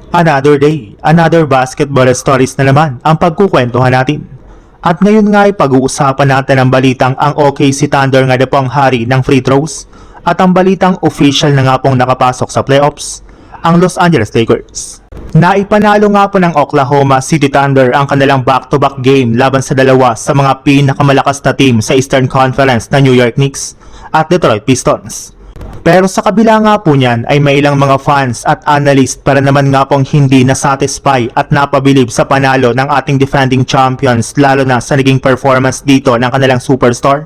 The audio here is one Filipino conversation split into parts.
Another day, another basketball stories na naman ang pagkukwentuhan natin. At ngayon nga ay pag-uusapan natin ang balitang ang OKC Thunder nga na po ang hari ng free throws at ang balitang official na nga pong nakapasok sa playoffs, ang Los Angeles Lakers. Naipanalo nga po ng Oklahoma City Thunder ang kanilang back-to-back game laban sa dalawa sa mga pinakamalakas na team sa Eastern Conference na New York Knicks at Detroit Pistons. Pero sa kabila nga po niyan ay may ilang mga fans at analyst para naman nga pong hindi nasatisfy at napabilib sa panalo ng ating defending champions, lalo na sa naging performance dito ng kanilang superstar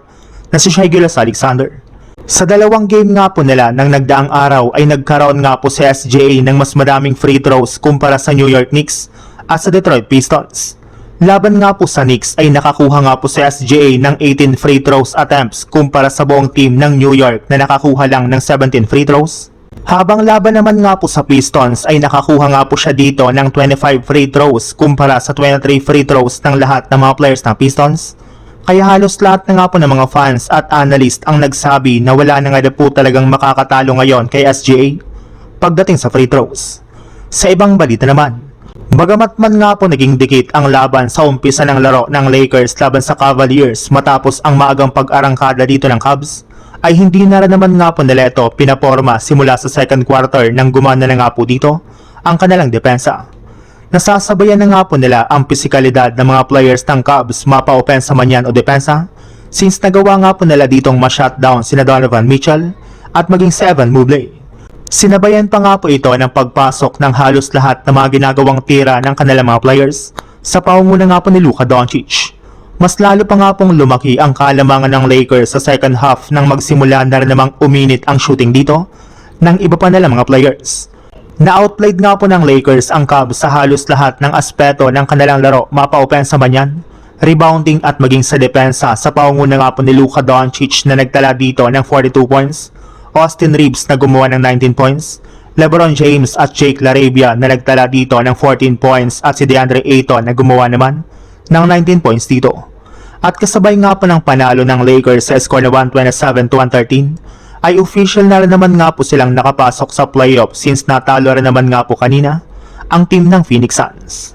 na si Shai Gilgeous-Alexander. Sa dalawang game nga po nila ng nagdaang araw ay nagkaroon nga po si SGA ng mas madaming free throws kumpara sa New York Knicks at sa Detroit Pistons. Laban nga po sa Knicks ay nakakuha nga po si SGA ng 18 free throws attempts kumpara sa buong team ng New York na nakakuha lang ng 17 free throws. Habang laban naman nga po sa Pistons ay nakakuha nga po siya dito ng 25 free throws kumpara sa 23 free throws ng lahat ng mga players ng Pistons. Kaya halos lahat na nga po ng mga fans at analyst ang nagsabi na wala na nga po talagang makakatalo ngayon kay SGA pagdating sa free throws. Sa ibang balita naman, bagamat man nga po naging dikit ang laban sa umpisa ng laro ng Lakers laban sa Cavaliers matapos ang maagang pag-arangkada dito ng Cavs, ay hindi na rin naman nga po nila ito pinaporma simula sa second quarter nang gumana na nga po dito ang kanilang depensa. Nasasabayan na nga po nila ang pisikalidad ng mga players ng Cavs mapa-opensa man yan o depensa, since nagawa nga po nila ditong ma-shutdown sina Donovan Mitchell at maging 7 Mobley. Sinabayan pa nga po ito ng pagpasok ng halos lahat ng mga ginagawang tira ng kanilang mga players sa pangunguna nga po ni Luka Doncic. Mas lalo pa nga pong lumaki ang kalamangan ng Lakers sa second half nang magsimula na rin namang uminit ang shooting dito ng iba pa nilang mga players. Na-outplayed nga po ng Lakers ang Cavs sa halos lahat ng aspeto ng kanilang laro, mapa-opensa man yan, rebounding at maging sa depensa sa pangunguna nga po ni Luka Doncic na nagtala dito ng 42 points, Austin Reeves na gumawa ng 19 points, LeBron James at Jake LaRavia na nagtala dito ng 14 points at si DeAndre Ayton na gumawa naman ng 19 points dito. At kasabay nga po ng panalo ng Lakers sa score na 127-113, ay official na rin naman nga po silang nakapasok sa playoff since natalo rin naman nga po kanina ang team ng Phoenix Suns.